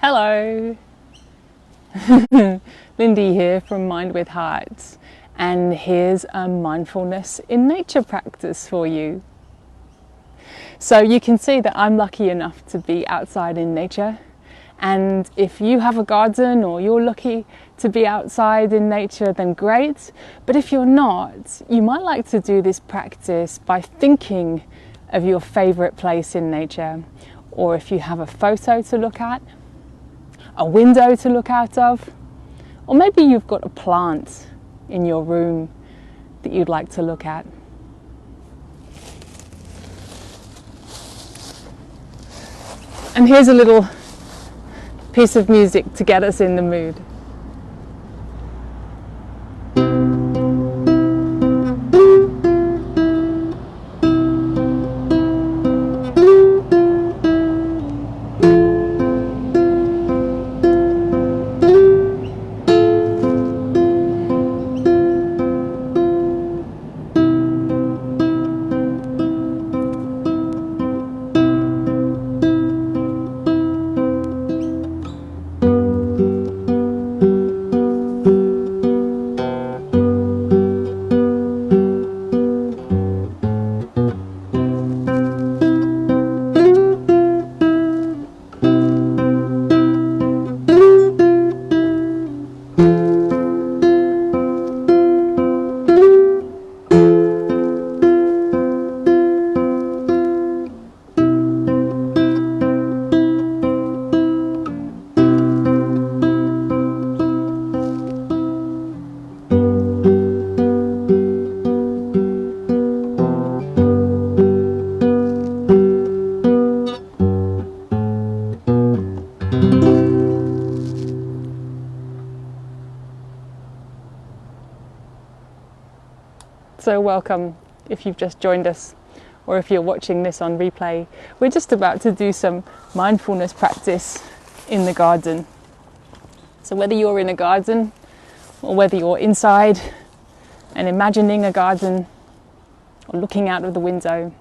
Hello! Lyndi here from Mind with Heart, and here's a mindfulness in nature practice for you. So you can see that I'm lucky enough to be outside in nature, and if you have a garden or you're lucky to be outside in nature, then great. But if you're not, you might like to do this practice by thinking of your favourite place in nature, or if you have a photo to look at, a window to look out of, or maybe you've got a plant in your room that you'd like to look at. And here's a little piece of music to get us in the mood. So welcome if you've just joined us, or if you're watching this on replay. We're just about to do some mindfulness practice in the garden. So whether you're in a garden or whether you're inside and imagining a garden or looking out of the window,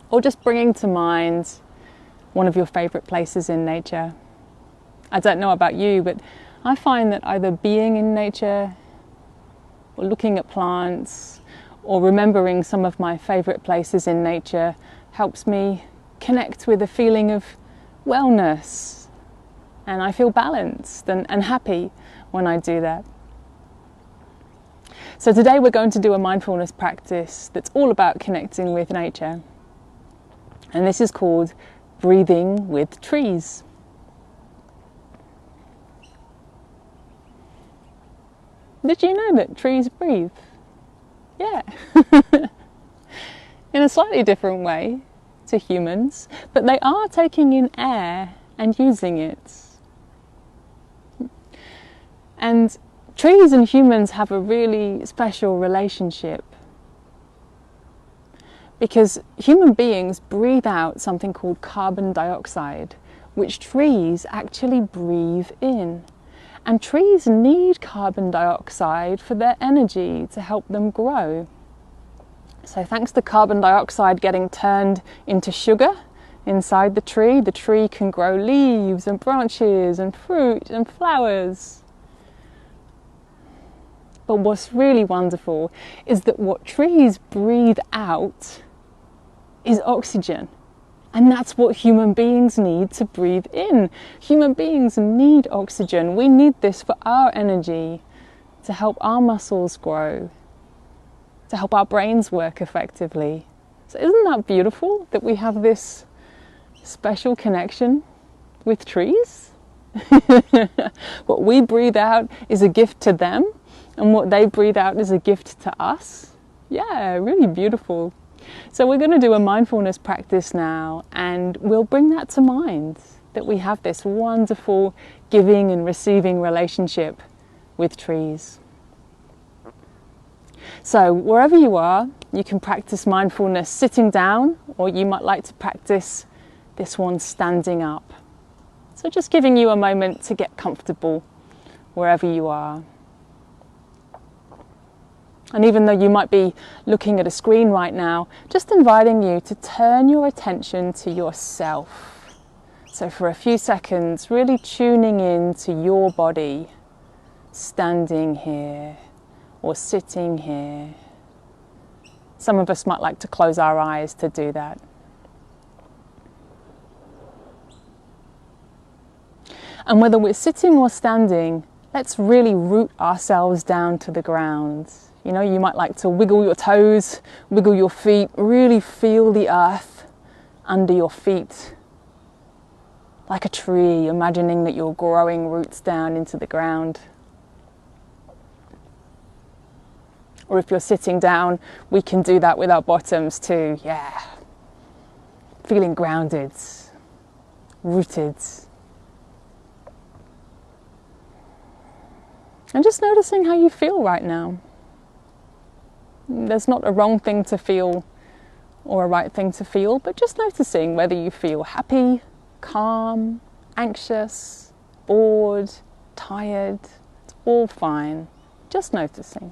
or just bringing to mind one of your favourite places in nature. I don't know about you, but I find that either being in nature or looking at plants or remembering some of my favourite places in nature helps me connect with a feeling of wellness, and I feel balanced and happy when I do that. So today we're going to do a mindfulness practice that's all about connecting with nature, and this is called breathing with trees. Did you know that trees breathe? Yeah. In a slightly different way to humans, but they are taking in air and using it. And trees and humans have a really special relationship, because human beings breathe out something called carbon dioxide, which trees actually breathe in. And trees need carbon dioxide for their energy to help them grow. So thanks to carbon dioxide getting turned into sugar inside the tree can grow leaves and branches and fruit and flowers. But what's really wonderful is that what trees breathe out is oxygen. And that's what human beings need to breathe in. Human beings need oxygen. We need this for our energy, to help our muscles grow, to help our brains work effectively. So isn't that beautiful that we have this special connection with trees? What we breathe out is a gift to them, and what they breathe out is a gift to us. Yeah, really beautiful. So we're going to do a mindfulness practice now, and we'll bring that to mind, that we have this wonderful giving and receiving relationship with trees. So wherever you are, you can practice mindfulness sitting down, or you might like to practice this one standing up. So just giving you a moment to get comfortable wherever you are. And even though you might be looking at a screen right now, just inviting you to turn your attention to yourself. So for a few seconds, really tuning in to your body, standing here or sitting here. Some of us might like to close our eyes to do that. And whether we're sitting or standing, let's really root ourselves down to the ground. You know, you might like to wiggle your toes, wiggle your feet, really feel the earth under your feet. Like a tree, imagining that you're growing roots down into the ground. Or if you're sitting down, we can do that with our bottoms too. Yeah. Feeling grounded, rooted. And just noticing how you feel right now. There's not a wrong thing to feel or a right thing to feel, but just noticing whether you feel happy, calm, anxious, bored, tired. It's all fine. Just noticing.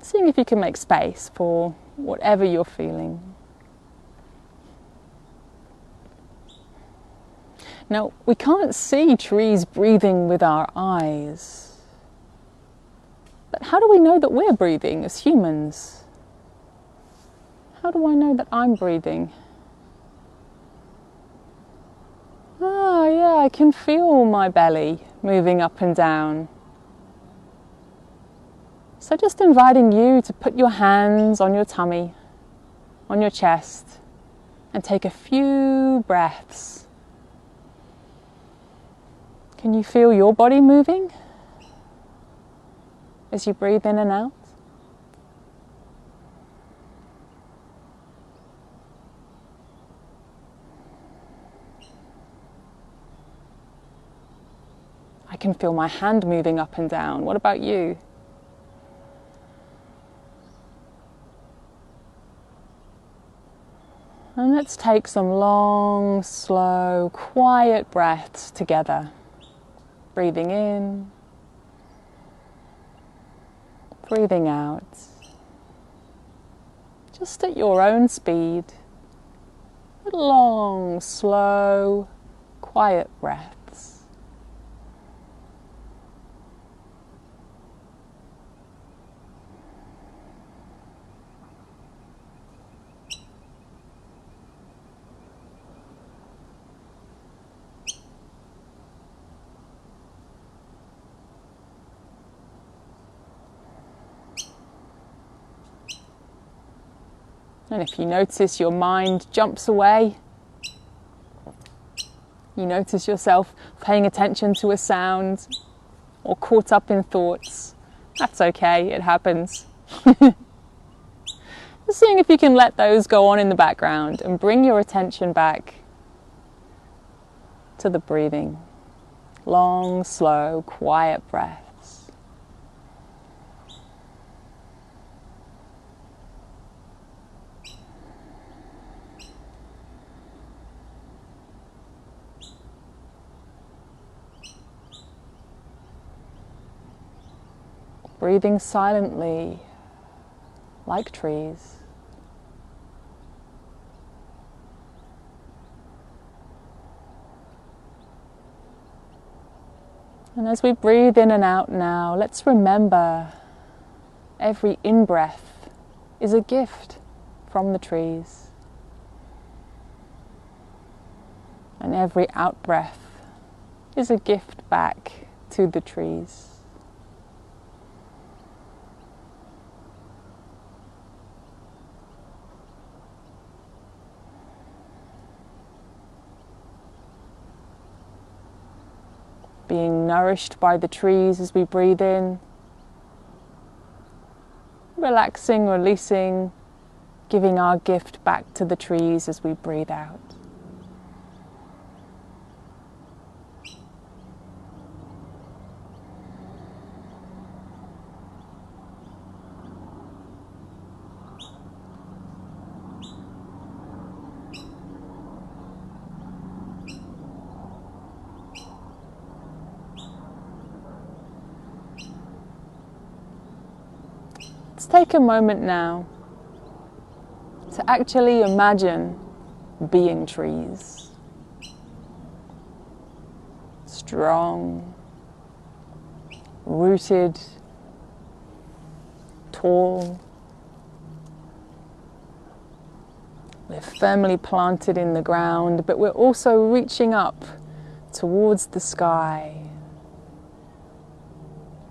Seeing if you can make space for whatever you're feeling. Now, we can't see trees breathing with our eyes. But how do we know that we're breathing as humans? How do I know that I'm breathing? Ah, yeah, I can feel my belly moving up and down. So just inviting you to put your hands on your tummy, on your chest, and take a few breaths. Can you feel your body moving as you breathe in and out? I can feel my hand moving up and down. What about you? And let's take some long, slow, quiet breaths together. Breathing in, breathing out. Just at your own speed. Long, slow, quiet breaths. And if you notice your mind jumps away, you notice yourself paying attention to a sound or caught up in thoughts, that's okay, it happens. Just seeing if you can let those go on in the background and bring your attention back to the breathing. Long, slow, quiet breaths. Breathing silently, like trees. And as we breathe in and out now, let's remember every in-breath is a gift from the trees. And every out-breath is a gift back to the trees. Being nourished by the trees as we breathe in, relaxing, releasing, giving our gift back to the trees as we breathe out. Let's take a moment now to actually imagine being trees. Strong, rooted, tall. We're firmly planted in the ground, but we're also reaching up towards the sky,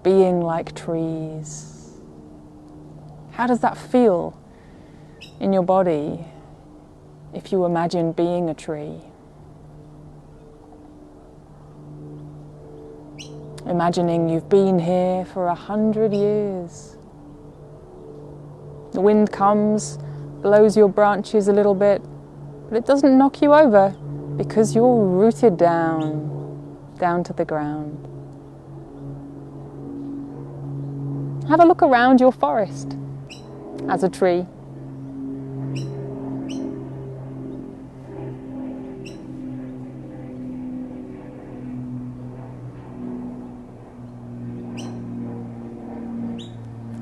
being like trees. How does that feel in your body if you imagine being a tree? Imagining you've been here for 100 years. The wind comes, blows your branches a little bit, but it doesn't knock you over because you're rooted down to the ground. Have a look around your forest as a tree.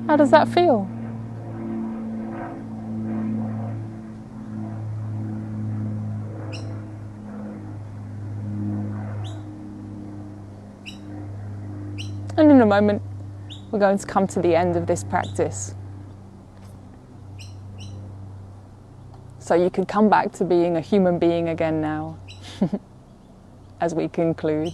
How does that feel? And in a moment, we're going to come to the end of this practice. So you can come back to being a human being again now, as we conclude.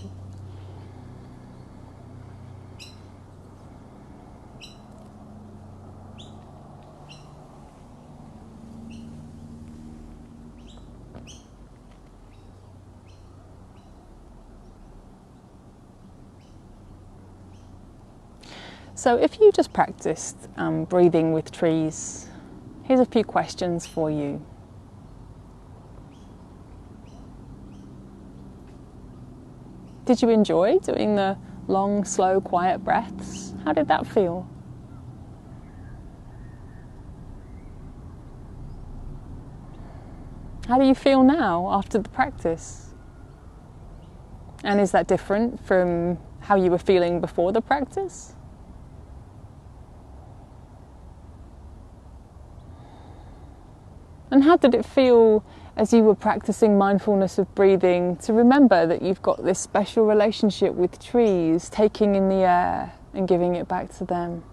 So if you just practiced breathing with trees, here's a few questions for you. Did you enjoy doing the long, slow, quiet breaths? How did that feel? How do you feel now after the practice? And is that different from how you were feeling before the practice? And how did it feel as you were practicing mindfulness of breathing to remember that you've got this special relationship with trees, taking in the air and giving it back to them?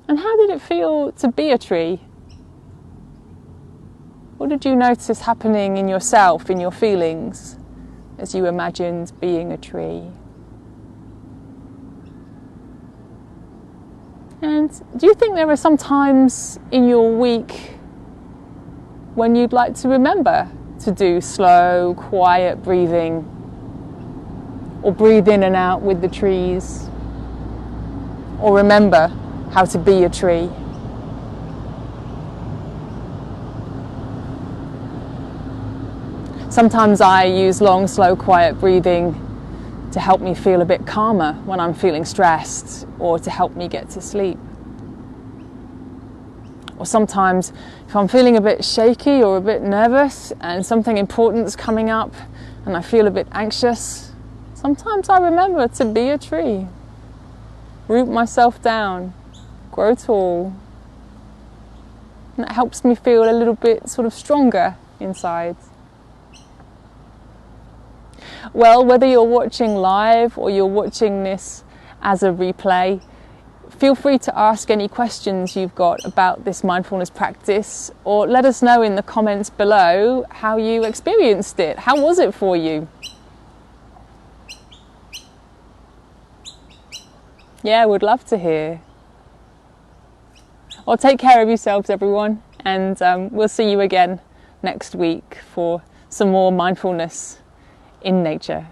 And how did it feel to be a tree? What did you notice happening in yourself, in your feelings, as you imagined being a tree? And do you think there are some times in your week when you'd like to remember to do slow, quiet breathing, or breathe in and out with the trees, or remember how to be a tree? Sometimes I use long, slow, quiet breathing to help me feel a bit calmer when I'm feeling stressed, or to help me get to sleep. Or sometimes if I'm feeling a bit shaky or a bit nervous and something important's coming up and I feel a bit anxious, sometimes I remember to be a tree, root myself down, grow tall. And that helps me feel a little bit sort of stronger inside. Well, whether you're watching live or you're watching this as a replay, feel free to ask any questions you've got about this mindfulness practice, or let us know in the comments below how you experienced it. How was it for you? Yeah, we'd love to hear. Well, take care of yourselves, everyone, and we'll see you again next week for some more mindfulness in nature.